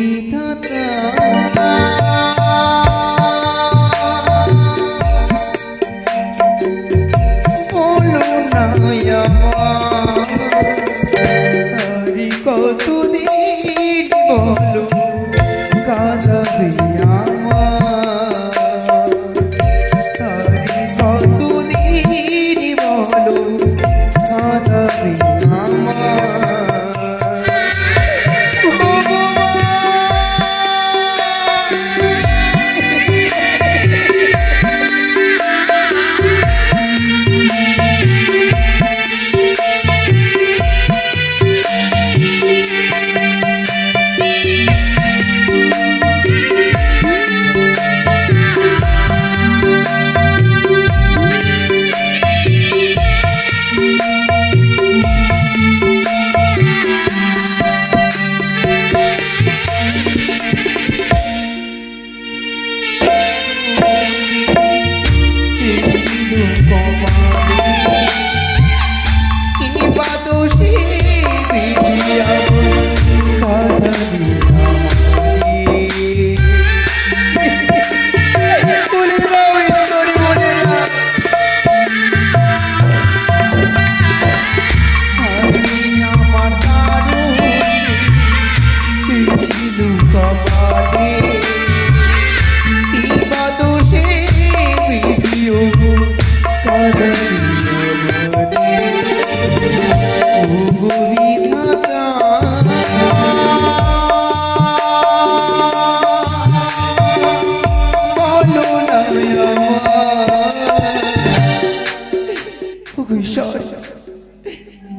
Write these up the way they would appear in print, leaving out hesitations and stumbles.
বিধাতা বলো না আরে কতদিন বলো কাঁদাবে আরে কতদিন বলো কাঁদাবে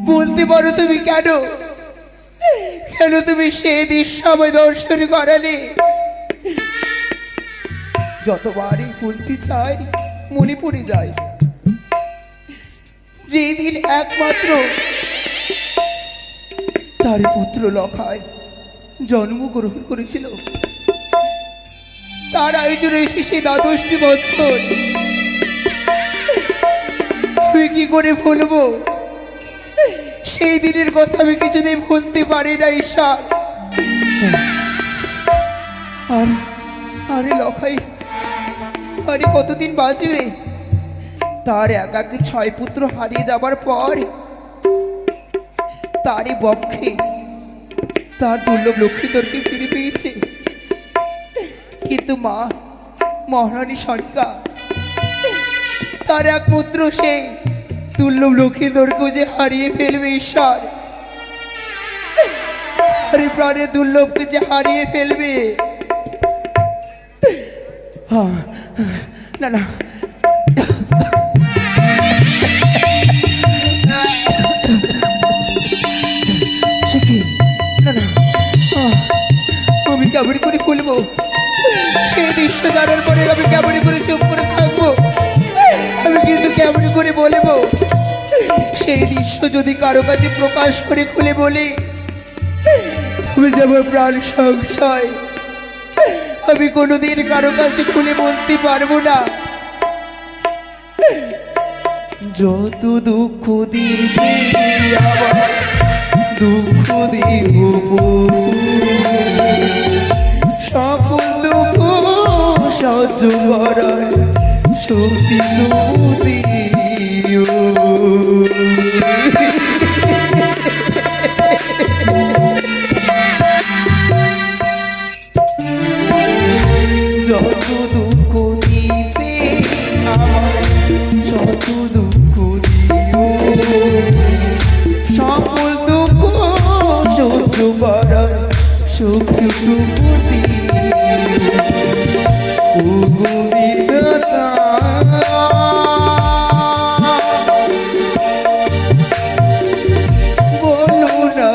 বলতে পারো তুমি কেন কেন তুমি সেই দৃশ্য আমায় দর্শন করালে? যতবারই বলতে চাই মনে পড়ে যায় যেদিন একমাত্র তার পুত্র লখায় জন্মগ্রহণ করেছিল, তার আয়োজনে এসে দ্বাদশটি বছর আমি কি করে ভুলবো? সেই দিনের কথা আমি কিছুদিন ভুলতে পারি না ঈশ্বর। আরে লখাই আরে কতদিন বাঁচবে? তার একাকে 6 পুত্র হারিয়ে যাবার পর তারই বক্ষে তার দুর্লভ লক্ষ্মীধরকে ফিরে পেয়েছে, কিন্তু মা মহারানী সরকার তার এক পুত্র সেই দুর্লভ লক্ষ্মীধরকে যে হারিয়ে ফেলবে ঈশ্বর, আরে প্রাণের দুর্লভকে যে হারিয়ে ফেলবে। না না না না আমি কেমন করে খুলবো সেই দৃশ্য জানার পরে? আমি কেমন করে চুপ করে থাকবো? আমি কিন্তু কেমন করে বলবো? সেই দৃশ্য যদি কারো কাছে প্রকাশ করে খুলে বলি তুমি যেমন প্রাণ সংশয়, আমি কোনোদিন কারো কাছে খুলে বলতে পারবো না। যত দুঃখ দিবে দুঃখ দিব সকল দুঃখ সহ্য করার শক্তি দিও। যত দুঃখ দিবে আমার যত দুঃখ দিও সকল দুঃখ সহ্য করার শক্তি বিধাতা বলো না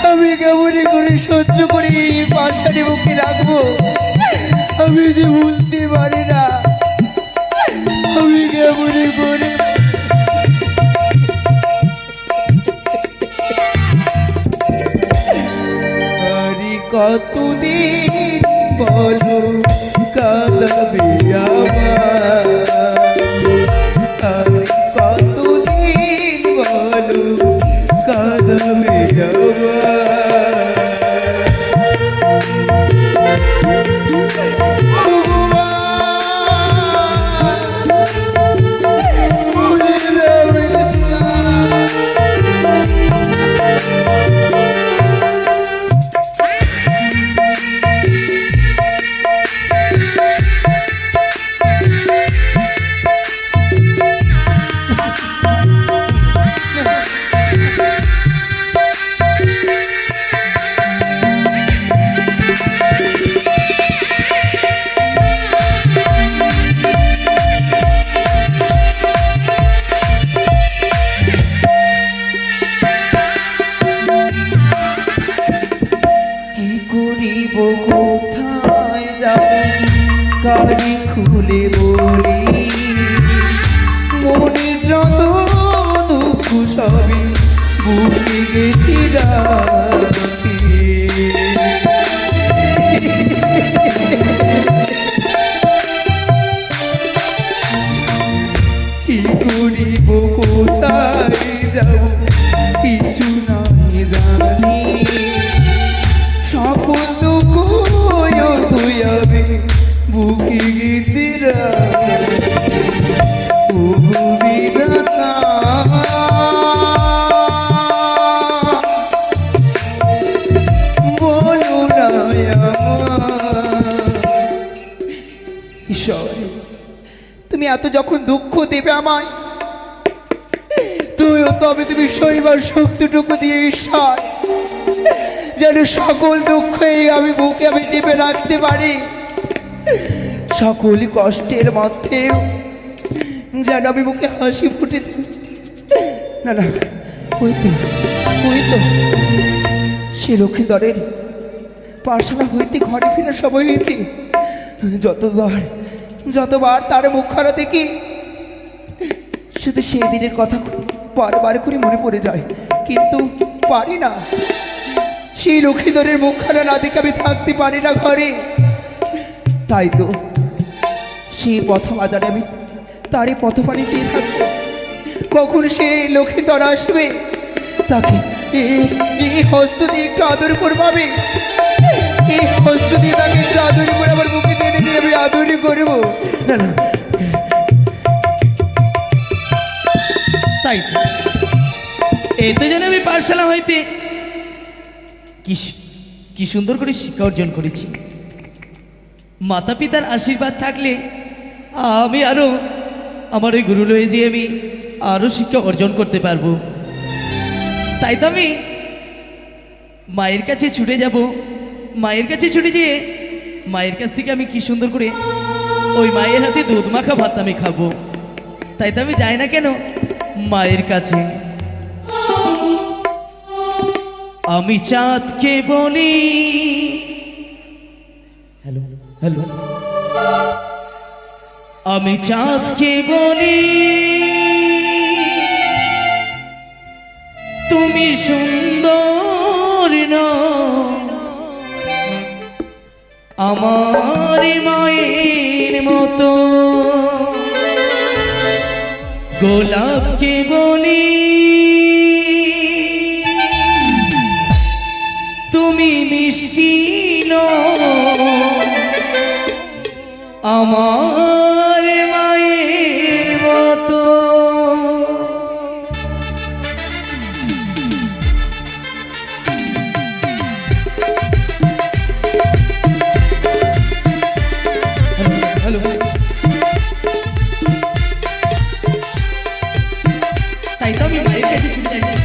আমি কেমন করে সহ্য করে এই পাশারি বুকে রাখবো? আমি যে ভুলতে পারি না, আমি কেমন করে কতদিন বলো কাঁদাবে আমার, কত কোথায় যাব কারি খুলে বলি মনে যত দুঃখ সবই বুকে গেঁথে রাখি কি করিব কোথায় যাব কিছু নাই জানি সকল দুঃখ হইয়াবে বুকে গেঁথে রাখি বিধাতা বলো না ঈশ্বর তুমি এত যখন দুঃখ দেবে আমায় তুমিও তবে তুমি সইবার শক্তিটুকু দিয়ে ঈশ্বর যেন সকল দুঃখে আমি বুকে আমি চেপে রাখতে পারি সকল কষ্টের মধ্যেও যেন আমি বুকে হাসি ফুটে না না ওই তো সে লক্ষ্মীধরের পাঠশালা হইতে ঘরে ফেরার সময় হয়েছে যতবার তার মুখখানা দেখি শুধু সেই দিনের কথা বারবার করে মনে পড়ে যায় কিন্তু পারি না সেই লক্ষ্মীধরের মুখখানা না দেখে আমি থাকতে পারি না ঘরে তাই তো সেই পথ বাজারে আমি তারই পথপানি চেয়ে থাকবো কখন সে লক্ষ্মীধর আসবে তাকে এই হস্ত দিয়ে একটু আদর করবো আমি এই হস্ত দিয়ে তাকে একটু আদর করে আমার বুকে টেনে নিয়ে আমি আদরই করবো না না তাই এই তো যেন আমি পাঠশালা হইতে কি সুন্দর করে শিক্ষা অর্জন করেছি মাতা পিতার আশীর্বাদ থাকলে আমি আরো আমার ওই গুরু লয়ে যেয়ে আমি আরো শিক্ষা অর্জন করতে পারবো তাই তো আমি মায়ের কাছে ছুটে যাব মায়ের কাছে ছুটে যেয়ে মায়ের কাছ থেকে আমি কি সুন্দর করে ওই মায়ের হাতে দুধ মাখা ভাত আমি খাবো তাই তো আমি যাই না কেন মায়ের কাছে আমি চাঁদকে বলি হ্যালো হ্যালো আমি চাঁদকে বলি তুমি সুন্দর আমার মায়ের মতো গোলাপকে বলি তুমি মিষ্টি আমার মায়ের মতো হ্যালো তাই তো আমি মায়ের কাছে শুনতে চাই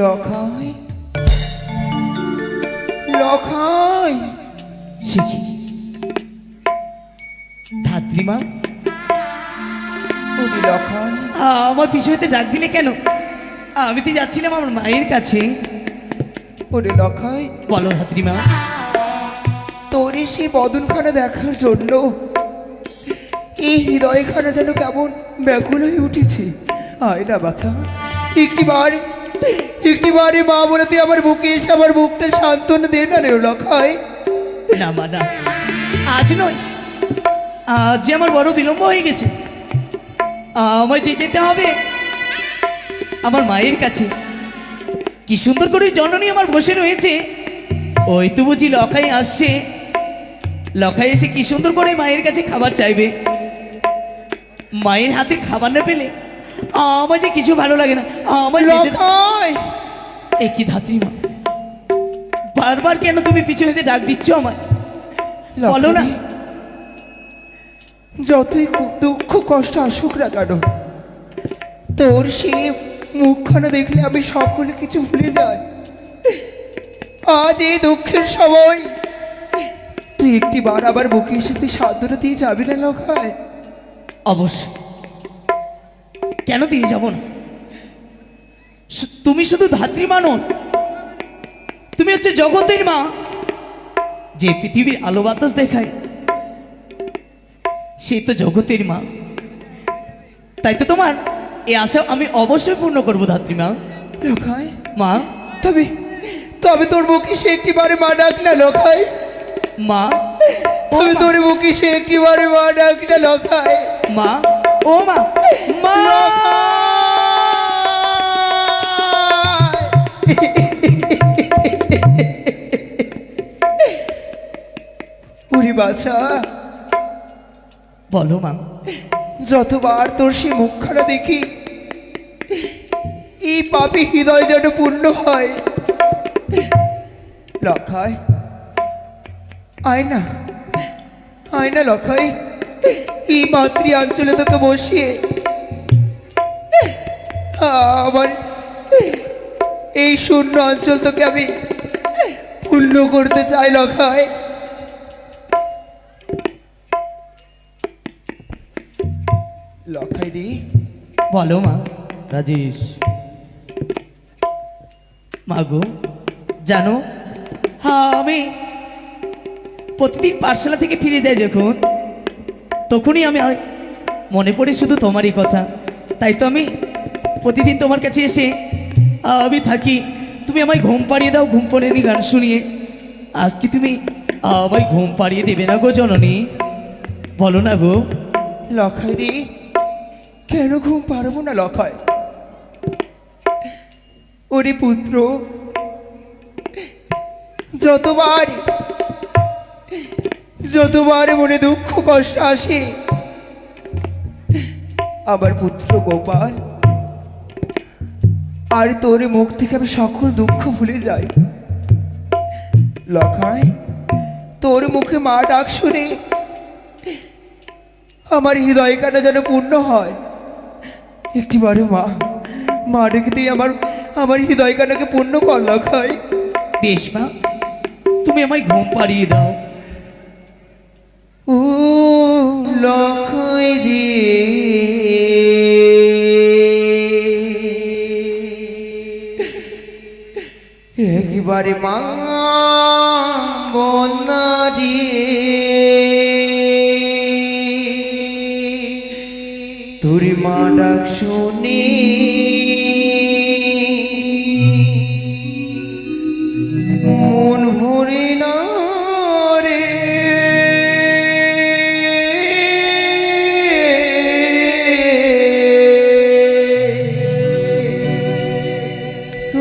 লখাই, লখাই। সে কি? ধাত্রীমা, ওরে লখাই, আমার পিছু হতে ডাক দিলে কেন? আমি তো যাচ্ছিলাম আমার মায়ের কাছে। ওরে লখাই, বলো ধাত্রীমা। তোর সেই বদনখানা দেখার জন্য এই হৃদয়খানা যেন কেমন ব্যাকুল হয়ে উঠেছে। আয় না বাছা, একটিবারে মা বলে তুই আমার বুকে এসে আমার বুকটা সান্ত্বনা দে না রে লখাই। না মা, না, আজ নয়। আজ আমার বড় বিলম্ব হয়ে গেছে। আমায় যে যেতে হবে আমার মায়ের কাছে। কি সুন্দর করে জননী আমার বসে রয়েছে। ওই তো বুঝি লখাই আসছে। লখাই এসে কি সুন্দর করে মায়ের কাছে খাবার চাইবে। মায়ের হাতে খাবার না পেলে আমার যে কিছু ভালো লাগে না। আমার লখাই, একই ধাত্রীমা, বারবার কেন তুমি পিছনে ডাক দিচ্ছ আমায়? বলো না। যতই দুঃখ কষ্ট আসুক না কেন, তোর সেই মুখখানা দেখলে আমি সকল কিছু ভুলে যাই। আজ এই দুঃখের সময় তুই একটিবার আবার বুকে এসে তুই সান্ত্বনা দিয়ে যাবি না লখাই? অবশ্যই, কেন দিয়ে যাব না? তুমি শুধু ধাত্রীমা নও, তুমি হচ্ছে জগতের মা, যে পৃথিবীর আলো বাতাস দেখায় সেই তো জগতের মা। তাই তো তোমার এই আশা আমি অবশ্যই পূর্ণ করবো ধাত্রীমা। লখাই, মা, তবে তবে তোর মুখে সে একটিবারে মা ডাক না লখাই। মা, তবে তোর মুখে সে একটিবারে মা ডাক না লখাই। মা, ও মা, মা। ওরে বাছা, বলো মা। যতবার তোর সে মুখখানা দেখি এই পাপী হৃদয় যেন পূর্ণ হয়। লখাই, আয় না, আয় না লখাই, এই মাতৃ অঞ্চলে তোকে বসিয়ে আমার এই শূন্য অঞ্চল তোকে আমি পূর্ণ করতে চাই লখাই। লখাই রে, বলো মা। রাজেশ, মাগো, জানো আমি প্রতিদিন পাঠশালা থেকে ফিরে যাই যখন, তখনই আমি মনে পড়ে শুধু তোমারই কথা। তাই তো আমি প্রতিদিন তোমার কাছে এসে আমি থাকি। তুমি আমায় ঘুম পাড়িয়ে দাও, ঘুম পাড়িয়ে নি গান শুনিয়ে। আজ কি তুমি আমায় ঘুম পাড়িয়ে দেবে না গো জননী? বলো না গো। লখাই রে, কেন ঘুম পারবো না লখাই? ওরে পুত্র, যতবার মনে দুঃখ কষ্ট আসে, আমার পুত্র গোপাল আর তোর মুখ থেকে আমি সকল দুঃখ ভুলে যাই। লখাই, তোর মুখে মা ডাক শুনে আমার হৃদয় কাটা যেন পূর্ণ হয়। একটিবারে মা ডেকে তুই আমার হৃদয় কাটাকে পূর্ণ কর লখাই। বেশ মা, তুমি আমায় ঘুম পাড়িয়ে দাও। ও লখাই রে, একবারে মা বন্যা রে, তোর মা ডাক শুনে মন ভরে না রে।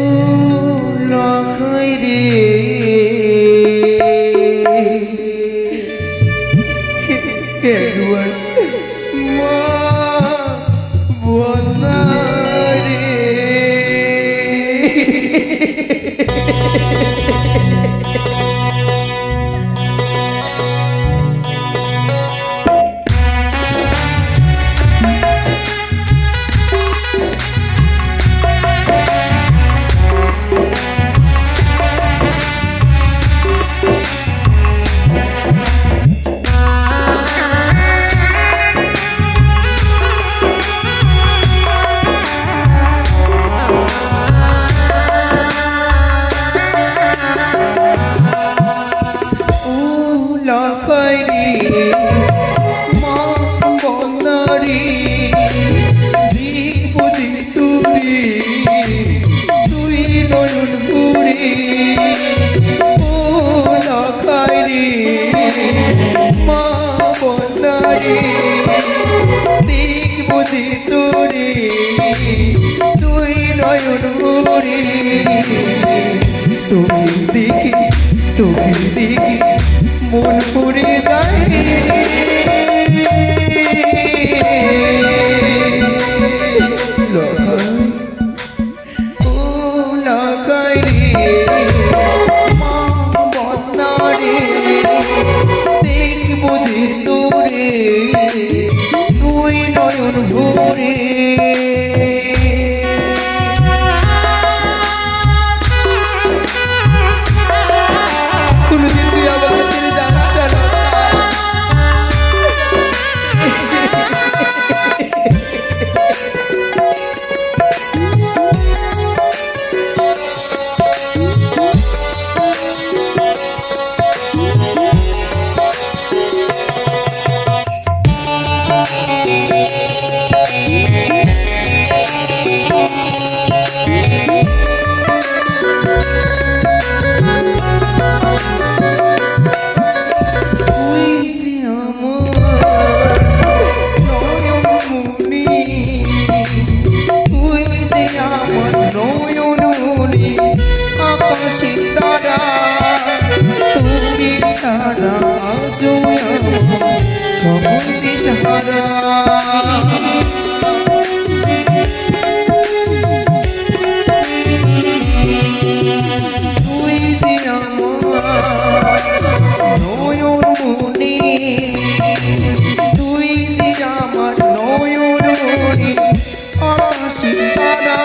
ও লখাই রে, একবার মা বন্যা নয়ন ভরে তোকে দেখি মন ভরে যায় লখাই ও লখাই রে মা বন্যা রে দেখবো যে তোরে তুই নয়ন ভরে কোনদিন তুই আমার ছেড়ে যাস না তুই যে আমার নয়নমণি তুই যে আমার নয়নমণি আকাশে তারা তুমি ছাড়া আজও আমার সবুজ সারা তুই যে আমার নয়নমণি তুই যে আমার নয়নমণি আকাশে তারা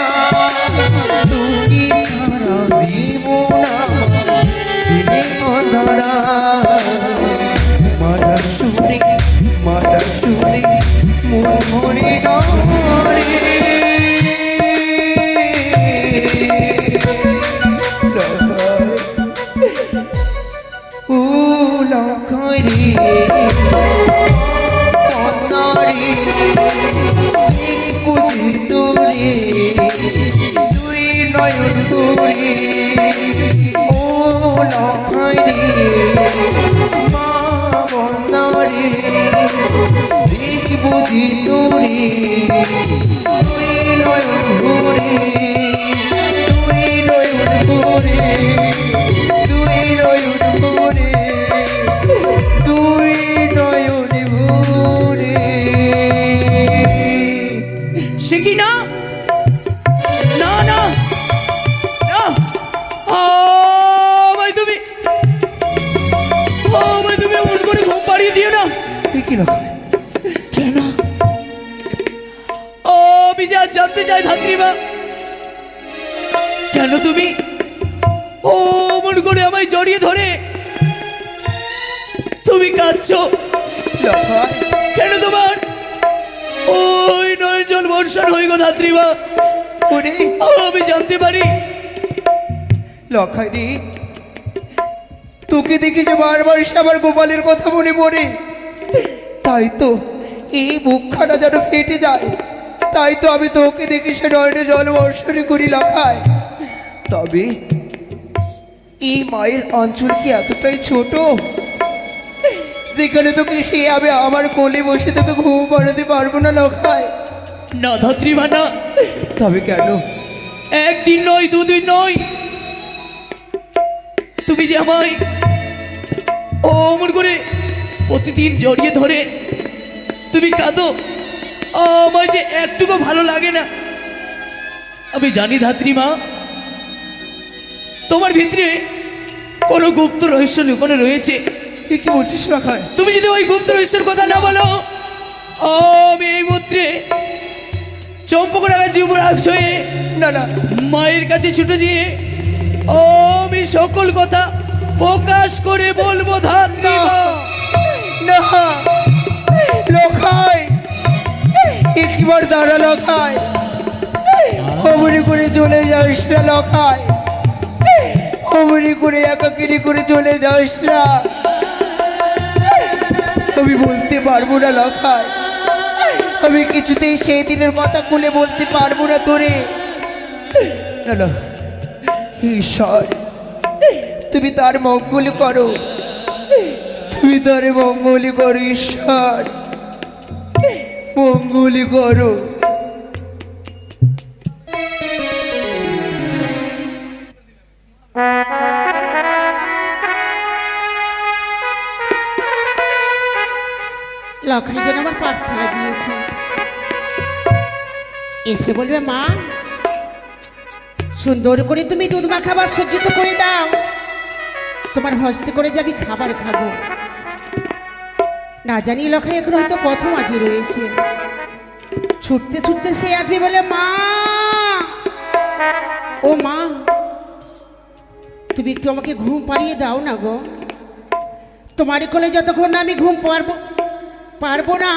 তুমি ছাড়া জীবন আমার দিনে অন্ধরা মারা শুনে মন মরে নরে ও লখাই রে বন্যারে কুচি তোরে তুই নয়ন করে ও লখাই রে মা বন্যারে দেখবো যে তোরে তুই নয়ন ভরে তুই নয়ন ভরে তুই নয়ন ভরে তুই নয়ন ভরে সে কি না না না না ভাই তুমি এমন করে ঘুম পাড়িয়ে দিও না কি লখাই কেন আমি যা জানতে চাই ধাত্রীমা কেন তুমি মন করে আমায় জড়িয়ে ধরে তুমি কাঁদছো লখাই কেন তোমার ওই নয় জল বর্ষণ হয়ে গো ধাত্রীমা ওরে আমি জানতে পারি লখাই রে তোকে দেখি যে বারবার সে আমার গোপালের কথা মনে পড়ে তাই তো এই মুখখানা যেন ফেটে যায় তাই তো আমি তোকে দেখি সে নয়নে জল বর্ষণে করি লখাই তবে এই মায়ের অঞ্চল কি এতটাই ছোট যেখানে তোকে সে আমি আমার কোলে বসে তোকে ঘুম পাড়াতে পারবো না লখাই না ধাত্রীমা না তবে কেন একদিন নয় দুদিন নয় তুমি যে আমায় অমন করে প্রতিদিন জড়িয়ে ধরে তুমি কাঁদো আমার যে একটুকু ভালো লাগে না আমি জানি ধাত্রীমা তোমার ভিতরে কোনো গুপ্ত রহস্য লুকানো রয়েছে তুই কি বলছিস লখাই তুমি যদি ওই গুপ্ত রহস্যের কথা না বলো আমি এই মুহূর্তে চম্পকরাগার যুবরাজ হয়ে না না মায়ের কাছে ছুটে যেয়ে আমি সকল কথা প্রকাশ করে বলবো ধাত্রীমা না লখাই একবার দাঁড়া লখাই অমনি করে চলে যাস না লখাই অমনি করে একাকিরি করে চলে যাস না আমি বলতে পারবো না লখাই আমি কিছুতেই সেই দিনের কথা খুলে বলতে পারবো না তোরে না না ঈশ্বর তুমি তার মঙ্গল করো তুমি তার মঙ্গল করো ঈশ্বর মঙ্গল করো লখাই যেন আমার পাঠশালা গিয়েছে, এসে বলবে মা সুন্দর করে তুমি দুধ মা খাবার সজ্জিত করে দাও, তোমার হস্তে করে যাবি খাবার খাবো। না জানি লখাই এখন হয়তো প্রথম আজই রয়েছে, ছুটতে ছুটতে সে আসবে বলে মা, ও মা তুমি একটু আমাকে ঘুম পাড়িয়ে দাও না গো, তোমার কোলে যতক্ষণ না আমি ঘুম পারবো না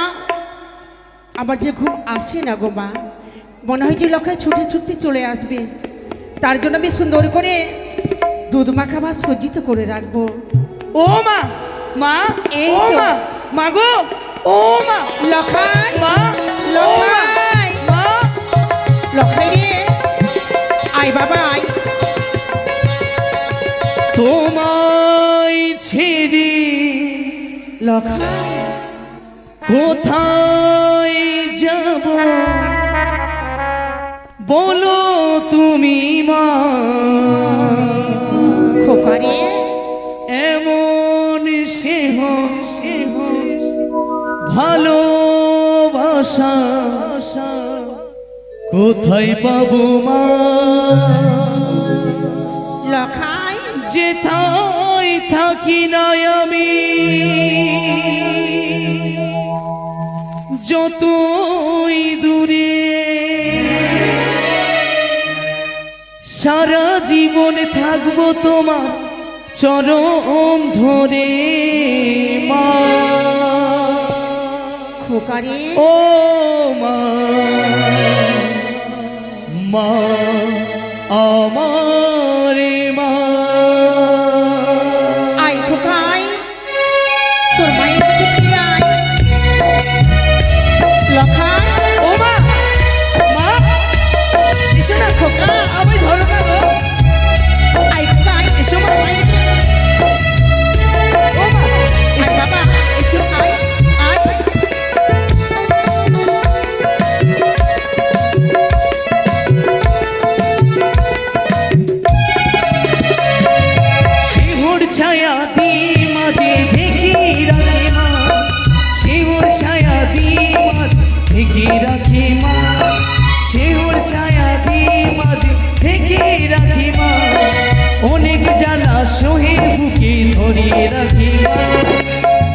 আমার যে ঘুম আসে না গো মা। মনে হয় যে লখায় ছুটে ছুটতে চলে আসবে, তার জন্য আমি সুন্দর করে দুধ মাখা ভাত সজ্জিত করে রাখবো। ও মা, মা, এই ও তো। মা, মা গো, ও মা, লখাই মা, লখাই মা, লখাই রে আয় বাবা আয়। তোমায় ছেড়ে লখাই কোথায় যাব বলো তুমি মা, খোকা রে এমন সেহ ভালোবাসা কোথায় পাবো মা, লখাই যেথায় থাকি না আমি যতই দূরে সারা জীবন থাকবো তোমার চরণ ধরে মা, খোকা রে ও মা, মা আমার মা, আয় খোকাই তোর মায়ের কাছে ফিরে আয়। লখাই ও মা, মা এসো না খোকা, আমি ধরো না গো, আয় খোকাই এসো মা, ও মা আয় বাবা এসো আয় আয়। শিহুর ছায়া দি মাঝে ঢেকে রাখে মা, শিহুর ছায়া দি মাঝে ঢেকে রাখে মা, শিহুর ছায়া দি মাঝে ঢেকে রাখে মা, অনেক জ্বালা সহে বুকে ধরে রাখে মা,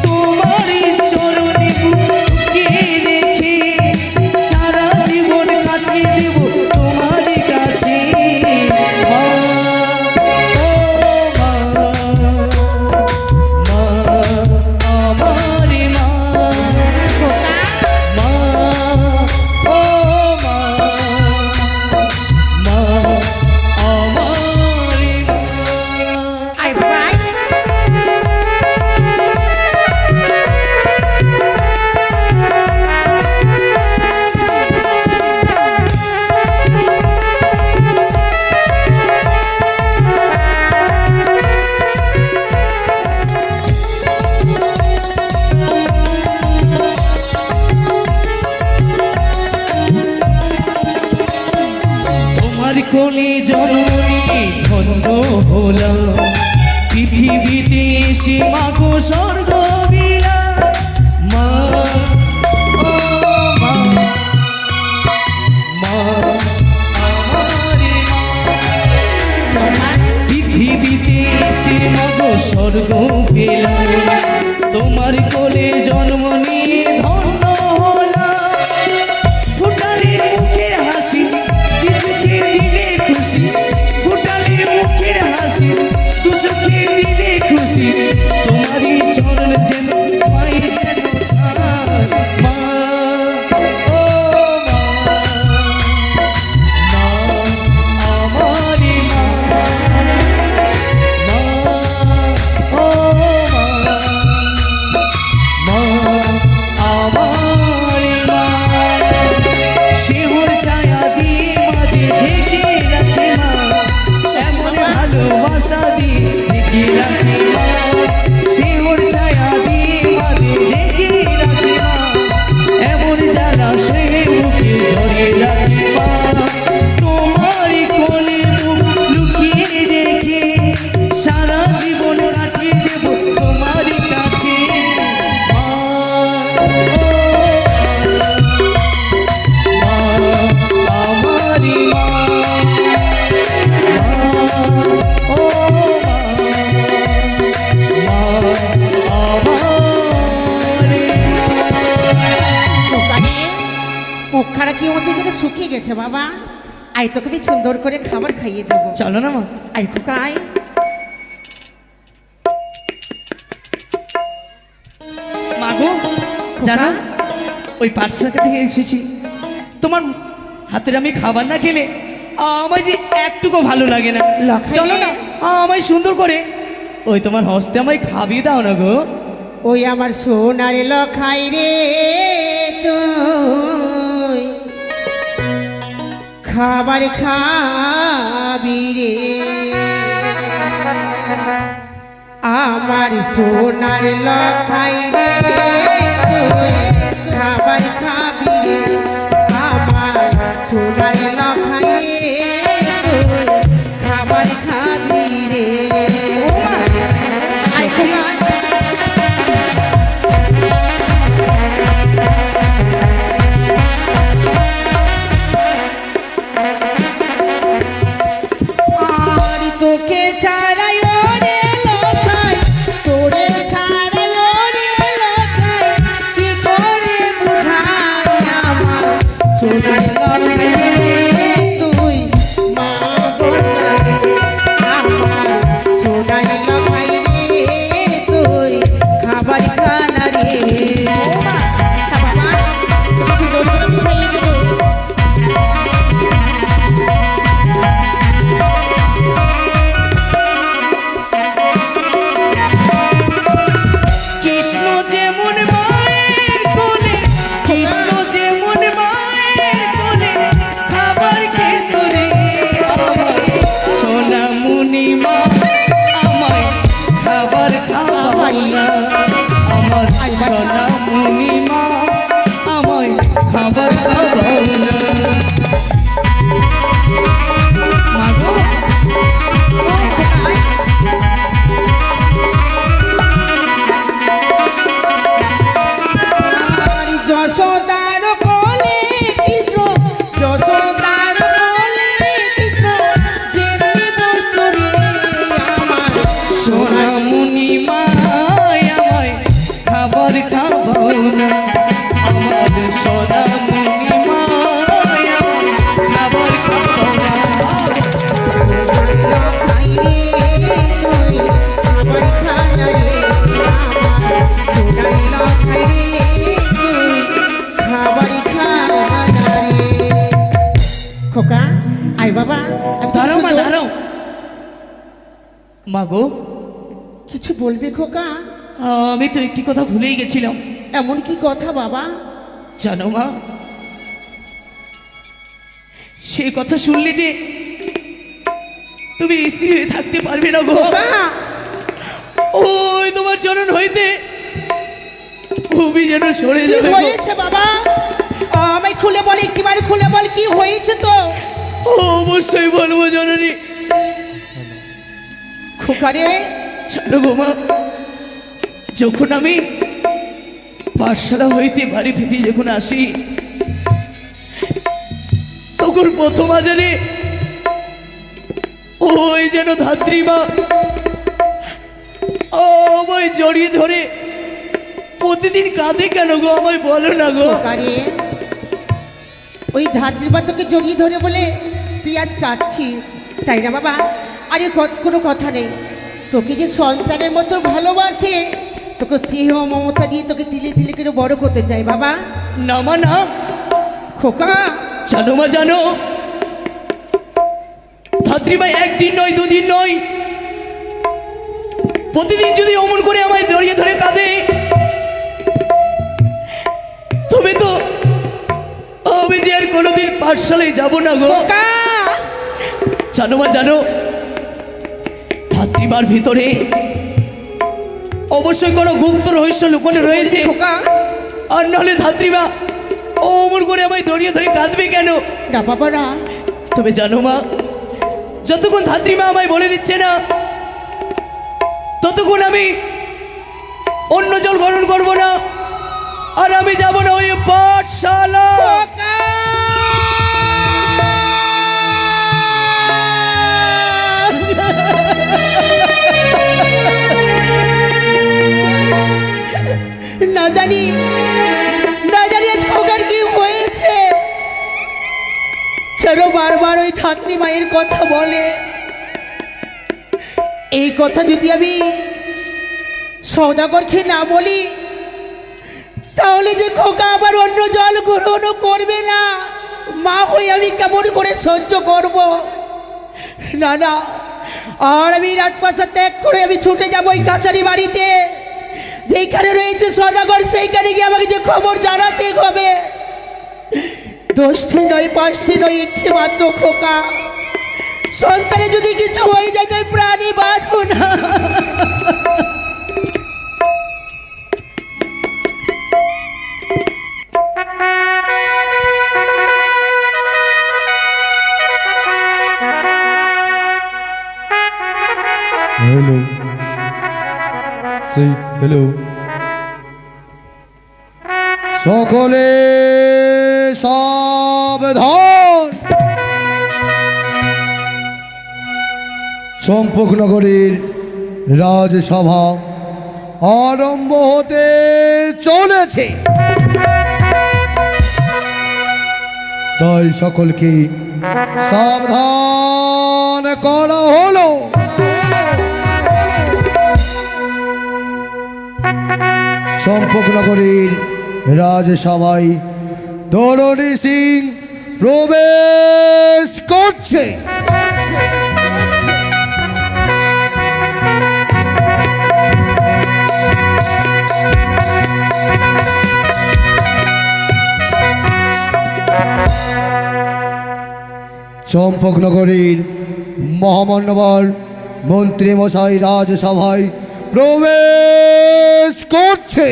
তোমারই চরণে বুকে রেখে সারা জীবন কাটিয়ে দেব তোমার কাছে মা, ও মা, মা আমার মা, খোকা মা, ও মা, মা আমার মা। আয় বাবা আয়। তোমার কোলে জননী ধন্য হলাম, পৃথিবীতে এসে মাগো স্বর্গ বিলা মা, ও মা, মা আমার মা, পৃথিবীতে এসে মাগো স্বর্গ পেলাম, তোমার কোলে জন্ম নিয়ে ধন্য হলাম, ফুটালে মুখের হাসি দু চোখে দিলে খুশি, ফুটালে মুখের হাসি দু চোখে দিলে খুশি, তোমারই চরণ যেন পাই যেন ঠাঁই। মা, ও মা, মা আমারই মা, মা, ও মা, ঠিক আছে বাবা, আই তোকে আমি সুন্দর করে খাবার খাইয়ে দেবো। চলো না মা। আই খোকা আয়। মাগো জানো, ওই পাঠশালা থেকে এসেছি, তোমার হাতের আমি খাবার না খেলে আমার যে একটুকু ভালো লাগে না। লখাই চলো রে। না, আমায় সুন্দর করে ওই তোমার হস্তে আমায় খাবিয়ে দাও না গো। ওই আমার সোনার লখাই রে, তুই খাবার খাবি রে, আমার সোনার লখাই রে, তুই খাবার খাবি রে, আমার সোনার লখাই রে, তুই খাবার খাবি রে। আয় খোকা, আর তোকে ছাড়াই ওরে লখাই, তোরে ছাড়াই ওরে লখাই, কি করে বুঝাই আমার সোনার লখাই রে, তুই মা বলনা রে, আমার সোনার লখাই রে, তুই খাবার খানা রে। বাবা, সুন্দর করে খাইয়ে দেবো। কৃষ্ণ যেমন মায়ের কোলে, কৃষ্ণ যেমন মায়ের কোলে খাবার খেত রে, আমার সোনামণি মা আমায় খাবার খাওয়াও না, আমার সোনামণি মা আমায় খাবার খাওয়াও না। মাগো, আর যশোদার কোলে কৃষ্ণ, যশোদার কোলে কৃষ্ণ, যেমনি বসু রে, আমার সোনামণি মা আমায় খাবার খাওয়াও না, আমার সোনামণি মা আমায় খাবার খাওয়াও না। লখাই রে, তুই খাবার খানা রে, আমার সোনার লখাই রে, তুই খাবার খানা রে। খোকা আয় বাবা, আমি তোকে দাঁড়াও মা, সুন্দর- দাঁড়াও। মা গো, কিছু বলবে খোকা? আমি তো একটি কথা ভুলেই গেছিলাম। এমন কি কথা বাবা? জানো মা, সেই কথা শুনলে যে তুমি স্ত্রী হয়ে থাকতে পারবে না গো। খোকা, ওই তোমার চরণ হইতে তুমি যেন সরে কি যাবে গো। হয়েছে বাবা? আমায় খুলে বল, একটিবারে খুলে বল, কি হয়েছে তো? অবশ্যই বলবো জননী। খোকা রে, জানো গো মা, যখন আমি পাঠশালা হইতে বাড়ি ফিরে যখন আসি, তখন প্রথম আজানে ওই যেন ধাত্রীমা আমায় জড়িয়ে ধরে প্রতিদিন কাঁদে কেন গো, আমায় বলো না গো। খোকা রে, ওই ধাত্রীবা তোকে জড়িয়ে ধরে বলে তুই আজ কাঁদছিস, তাই না বাবা? আরে কোনো কথা নেই, তোকে যে সন্তানের মতো ভালোবাসে, তোকে স্নেহ মমতা দিয়ে তোকে তিলে তিলে করে বড় করতে চাই বাবা। না মা না, খোকা, জানো মা জানো, ধাত্রীমা একদিন নয় দুদিন নয়, প্রতিদিন যদি অমন করে আমায় জড়িয়ে ধরে কাঁদে, তবে তো আমি যে আর কোনোদিন পাঠশালায় যাব না গো। খোকা, জানো মা জানো, ধাত্রীমার ভিতরে অবশ্যই কোনো গুপ্ত রহস্য লুকোনো রয়েছে। খোকা, আর নাহলে ধাত্রীমা অমন করে আমায় জড়িয়ে ধরে কাঁদবে কেন? না বাবা না, তবে জানো মা, যতক্ষণ ধাত্রীমা আমায় বলে দিচ্ছে না, ততক্ষণ আমি অন্য জল গ্রহণ করবো না, আর আমি যাব না ওই পাঠশালা। খোকা, না জানি আজ খোকার কি হয়েছে। ওই ধাত্রী মায়ের কথা বলে। এই কথা যদি আমি সওদাগরকে না বলি, তাহলে যে খোকা আবার অন্য জল গ্রহণও করবে না, মা হয়ে আমি কেমন করে সহ্য করব? না না, আর আমি রাজপ্রাসাদ ত্যাগ করে আমি ছুটে যাব ওই কাছারি বাড়িতে, যেইখানে রয়েছে সওদাগর, সেইখানে গিয়ে আমাকে যে খবর জানাতে হবে। 10টি নয় 5টি নয়, একটি মাত্র খোকা সন্তানে যদি কিছু হয়ে যায়, তাই প্রাণী বাঁচব না। হ্যালো, সেই হ্যালো, সকলে সাবধান। চম্পকনগরের রাজসভা আরম্ভ হতে চলেছে, তাই সকলকে সাবধান করা হলো। চম্পকনগরের রাজসভায় ধরণী সিং প্রবেশ করছে। চম্পকনগরের মহামান্যবর মন্ত্রী মশাই রাজসভায় প্রবেশ করছে।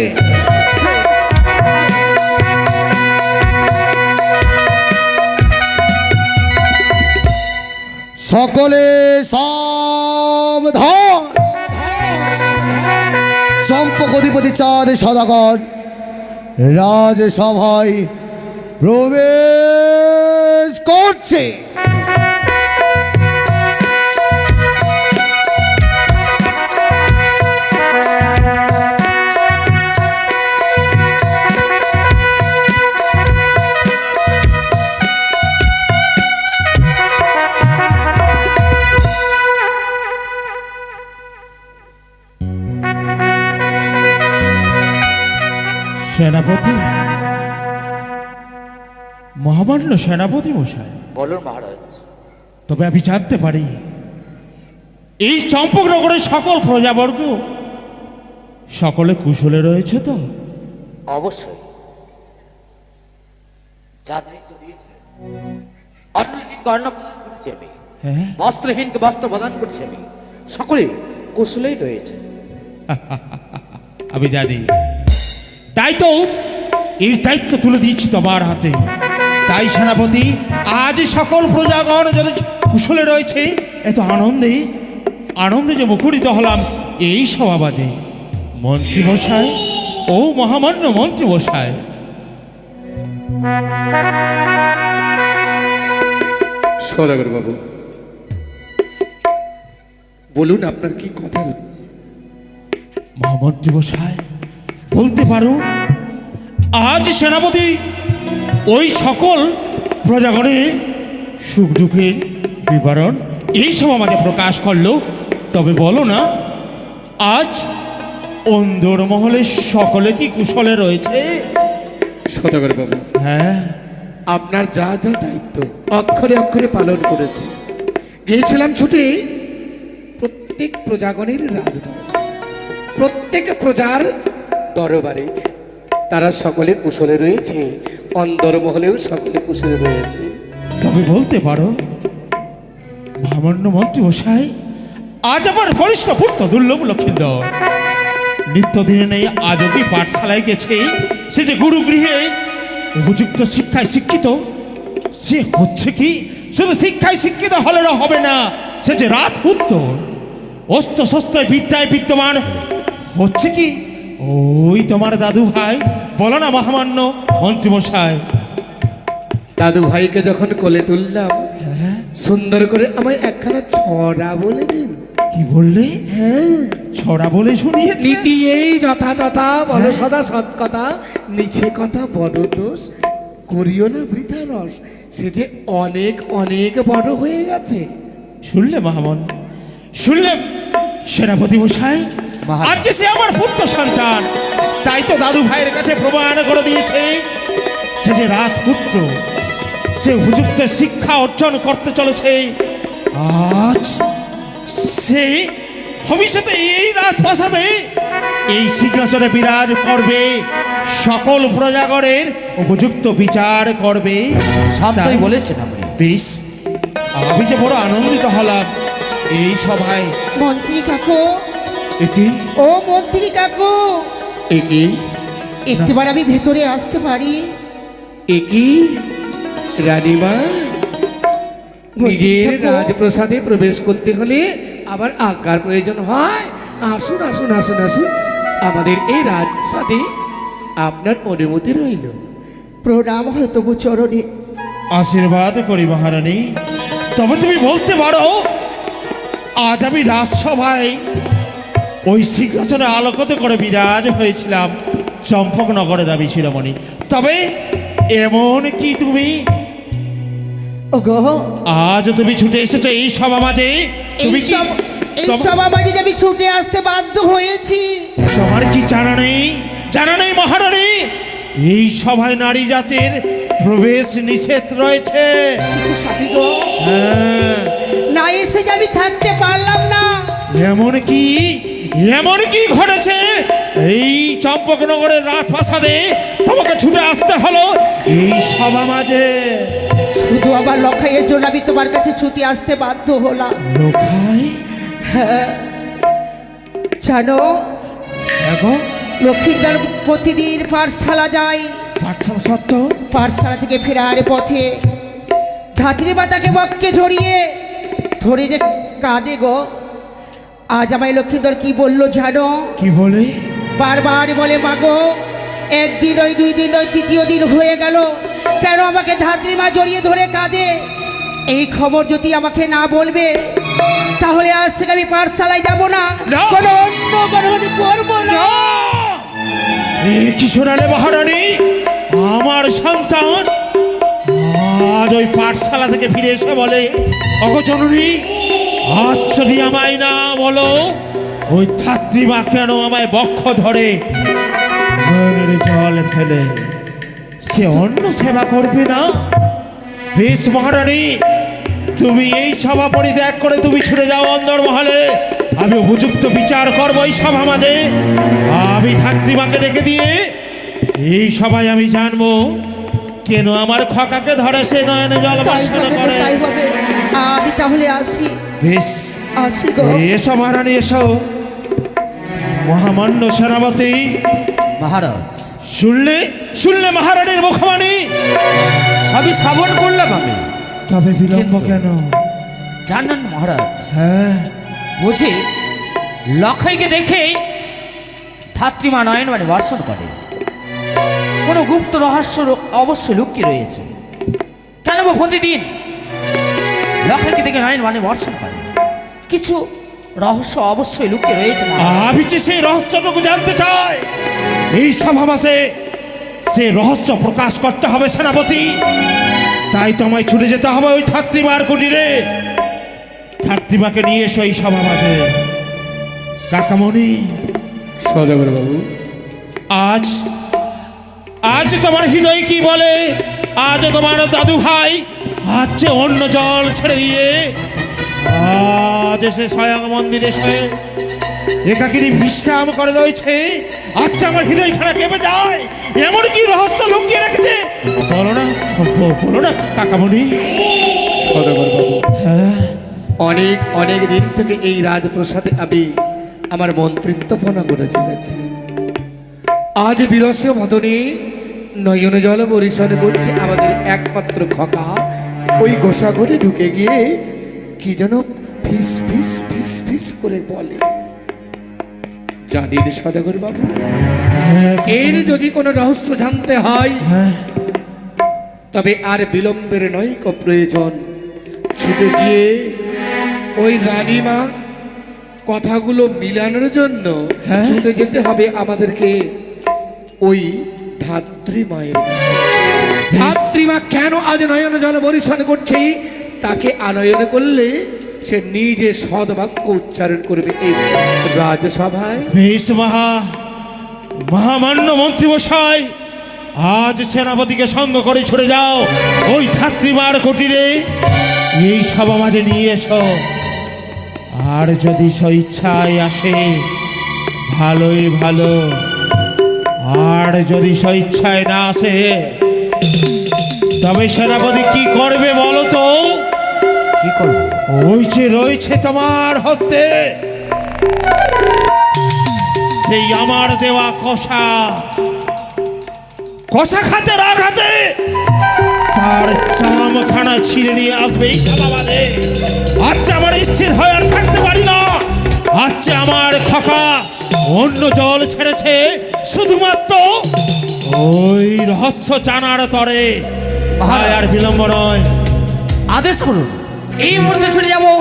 সকলে সাবধান। চম্পক অধিপতি চাঁদ সদাগর রাজসভায় প্রবেশ করছে। সেনাপতি, মহামান্য সেনাপতি মশাই, বলুন মহারাজ। তবে আমি জানতে পারি এই চম্পকনগরের সকল প্রজাবর্গ সকলে কুশলে রয়েছে তো? অবশ্যই, যা দায়িত্ব দিয়েছিলেন, অন্নহীনকে অন্ন প্রদান করেছি আমি, হ্যাঁ, বস্ত্রহীনকে বস্ত্র প্রদান করেছি আমি, সকলে কুশলেই রয়েছে। আমি জানি, তাই তো এই দায়িত্ব তুলে দিচ্ছি তোমার হাতে। তাই সেনাপতি, আজ সকল প্রজাগণ যদি কুশলে রয়েছে, এত আনন্দে আনন্দে যে মুখরিত হলাম এই সভাবাজে। মন্ত্রী মশাই, ও মহামান্য মন্ত্রী মশাই, সদাগর বাবু, বলুন আপনার কি কথা রয়েছে? মহামন্ত্রী মশাই, বলতে পারো আজ সেনাপতি ওই সকল প্রজাগণের সুখ দুঃখের বিবরণ এই সব আমাদের প্রকাশ করলো। তবে বলো না, আজ অন্দর মহলে সকলে কি কুশলে রয়েছে? সদাগর বাবু, হ্যাঁ, আপনার যা যা দায়িত্ব অক্ষরে অক্ষরে পালন করেছে। গিয়েছিলাম ছুটে প্রত্যেক প্রজাগণের রাজদরবারে, প্রত্যেক প্রজার দরবারে, তারা সকলে কুশলে রয়েছে, অন্দরমহলেও সকলে কুশলে রয়েছে। তবে বলতে পারো মহামান্য মন্ত্রী মশাই, আজ আমার বরিষ্ঠ পুত্র দুর্লভ লক্ষিন্দর নিত্যদিনে নেই, আজও কি পাঠশালায় গেছে? সে যে গুরুগৃহে উপযুক্ত শিক্ষায় শিক্ষিত, সে হচ্ছে কি শুধু শিক্ষায় শিক্ষিত হলে হবে না, সে যে রাজপুত্র, অস্ত্র শস্ত্র বিদ্যায় বিদ্যমান হচ্ছে কি ওই তোমার দাদু ভাই। বলো না মহামান্য মন্ত্রী মশাই। দাদু ভাইকে যখন কোলে তুললাম, সুন্দর করে আমায় একখানা ছড়া বলে দিন। কি বললে? হ্যাঁ, ছড়া বলে শুনিয়েছি। নীতি এই যথা তথা বলো সদা সৎ কথা, মিছে কথা বড় দোষ, করিও না বৃথা রস, সে যে অনেক অনেক বড় হয়ে গেছে। শুনলে মহামন, শুনলে সেনাপতি মশাই, আজ যে সে আমার পুত্র সন্তান, তাই তো দাদু ভাইয়ের কাছে প্রমাণ করে দিয়েছে সে যে রাজপুত্র, সে উপযুক্ত শিক্ষা অর্জন করতে চলেছে। আজ সে ভবিষ্যতে এই রাজপ্রাসাদে এই সিংহাসনে বিরাজ করবে, সকল প্রজাগণের উপযুক্ত বিচার করবে। সবটাই বলেছেন আপনি। বেশ, আমি যে বড় আনন্দিত হলাম এই সভায়। মন্ত্রী কাকু, এটি ও মন্ত্রী কাকু, একই একটিবার আমি ভেতরে আসতে পারি? একই রানীমা, নিজের রাজপ্রাসাদে প্রবেশ করতে হলে আবার আজ্ঞার প্রয়োজন হয়। আসুন আসুন আসুন আসুন, আমাদের এই রাজপ্রাসাদে আপনার অনুমতি রইল। প্রণাম হয় তবু চরণে। আশীর্বাদ করি মহারানী। তবে তুমি বলতে পারো, আজ আমি রাজসভায় ওই সিংহাসনে আলোকিত করে বিরাজ হয়েছিলাম চম্পকনগরে দাবি শিরোমণি। তবে এমন কি তুমি ওগো, আজ তুমি ছুটে এসেছো এই সভা মাঝে? তুমি কি এই সভা মাঝে আমি ছুটে আসতে বাধ্য হয়েছি। তোমার কি জানা নেই, জানা নেই মহারানী, এই সভায় নারী জাতির প্রবেশ নিষেধ রয়েছে। সাথী গো, হ্যাঁ, না এসে যে আমি থাকতে পারলাম না। এমন কি ঘটেছে এই চম্পকনগরের রাজপ্রাসাদে তোমাকে ছুটে আসতে হলো এই সভা মাঝে? শুধু আমার লখাইয়ের জন্য আমি তোমার কাছে ছুটে আসতে বাধ্য হলাম। লোকাই? হ্যাঁ, জানো দেখো, লক্ষ্মীদার প্রতিদিন পাঠশালা যায়। পাঠশালা সত্য? পাঠশালা থেকে ফেরার পথে ধাত্রী মাতাকে বক্ষে ধরে যে কাঁদে গো। আজ আমায় লক্ষ্মীধর কি বললো জানো? কি বলে? বারবার বলে, মাগো, একদিন ওই, 2 দিন ওই, 3য় দিন হয়ে গেল, কেন আমাকে ধাত্রী মা জড়িয়ে ধরে কাঁদে? এই খবর যদি আমাকে না বলবে, তাহলে আজ থেকে আমি পাঠশালায় যাব না, না। কোনো অন্য গ্রহণ করবো না। এই কি শোনালে মহারানী? আমার সন্তান আজ ওই পাঠশালা থেকে ফিরে এসে বলে, অগজননী, আজ যদি আমায় না বলো, ওই ছাত্রীমা কেন আমায় বক্ষ ধরে নয়নের জল ফেলে সে অন্য সেবা করবে না? বেশ মহারানী, তুমি এই সভা পরিত্যাগ করে তুমি ছুটে যাও অন্দর মহলে। আমি উপযুক্ত বিচার করবো এই সভা মাঝে। আমি ধাত্রীমাকে ডেকে দিয়ে এই সভায় আমি জানবো কেন আমার খকাকে ধরে সে নয়নে জল তাই বর্ষণ হবে গো, করে। তাই হবে। আমি তাহলে আসি, বেশ, আসি গো। এসো মহারানী, এসো। মহামান্য সেনাপতি, মহারাজ, শুনলে মহারানীর মুখবাণী? সবই শ্রবণ করলাম আমি। তবে বিলম্ব কেন? জানেন মহারাজ, হ্যাঁ, বুঝি লখাইকে দেখেই ধাত্রীমা নয়ন মানে বর্ষণ করে। কোনো গুপ্ত রহস্য অবশ্যই লুকিয়ে রয়েছে। কেন বা প্রতিদিন লখাইকে দেখে নয়ন মানে বর্ষণ করে? কিছু রহস্য অবশ্যই লুকিয়ে রয়েছে মহারাজ। আমি যে সেই রহস্যটুকু জানতে চাই। এই সভা মাসে সে রহস্য প্রকাশ করতে হবে সেনাপতি। তাই তো আমায় ছুটে যেতে হবে ওই ধাত্রীমার কুটিরে। ধাত্রীমাকে নিয়ে এসো এই সভা মাঝে। কাকামণি, সদাগর বাবু, আজ তোমার হৃদয় কি বলে? আজ তোমার দাদু ভাই আজ যে অন্য জল ছেড়ে দিয়ে আজ সে স্বয়ং মন্দিরে শুয়ে একাকিনী বিশ্রাম করে রয়েছে। আচ্ছা, আমার হৃদয় খানা কেঁপে যায়। এমন কি রহস্য লুকিয়ে রেখেছে? বলো না কাকামণি। সদাগর বাবু, হ্যাঁ, অনেক অনেক দিন থেকে এই রাজপ্রাসাদে আমি আমার মন্ত্রিত্বপনা করে চলেছি। আজ বিরস ভদনে নয়ন জল বরিশন করছে আমাদের একমাত্র খকা। ওই গোসাঘরে ঢুকে গিয়ে কি যেন ফিস ফিস ফিস ফিস করে বলে। জানেন সদাগর বাবু, এর যদি কোনো রহস্য জানতে হয়, তবে আর বিলম্বের নয় প্রয়োজন। ছুটে গিয়ে ওই রানীমা কথাগুলো মিলানোর জন্য ছুটে যেতে হবে আমাদেরকে ওই ধাত্রী মায়ের কাছে। ধাত্রীমা কেন আজ নয়ন জল বরিশন করছে তাকে আনয়ন করলে সে নিজে সদবাক্য উচ্চারণ করবে এই রাজসভায়। বেশ মহামান্য মন্ত্রী মশাই, আজ সেনাপতিকে সঙ্গ করে ছুড়ে যাও ওই ধাত্রীমার কুটিরে, এই সভা মাঝে নিয়ে এসো। আর যদি স্বইচ্ছায় আসে ভালোই ভালো, আর যদি স্বইচ্ছায় না আসে তবে সেনাপতি কি করবে বলো তো? কি করবো? ওই যে রয়েছে তোমার হস্তে সেই আমার দেওয়া কষা খাতের আঘাতে তার চামখানা ছিঁড়ে নিয়ে আসবে এই সভাবাদে। আচ্ছা আমার স্থির হয়ে আর থাকতে পারি না। আচ্ছা আমার খোকা অন্য জল ছেড়েছে শুধুমাত্র ওই রহস্য জানার তরে। ভাই আর বিলম্ব নয়, আদেশ করুন, এই মুহূর্তে ছুটে যাবো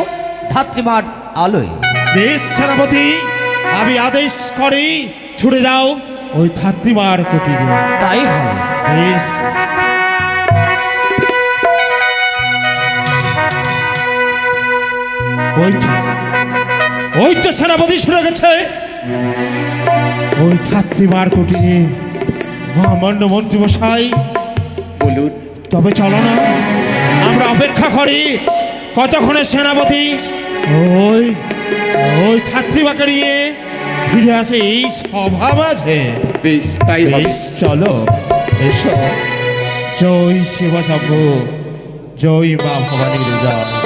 ধাত্রীমার আলোয়। বেশ সেনাপতি, আমি আদেশ করি ছুটে যাও ওই ধাত্রীমার কুটিরে। তাই হবে। বেশ। ওই তো সেনাপতি ছুটে গেছে ওই ধাত্রীমার কুটিরে। মহামান্য মন্ত্রী মশাই বলুন। তবে চলো না আমরা অপেক্ষা করি কতক্ষণে সেনাপতি ওই ওই ধাত্রীমাকে নিয়ে ফিরে আসে এই সভা মাঝে। বেশ তাই হবে। বেশ চলো এসো। জয় শিব শম্ভু, জয় মা ভবানীর জয়।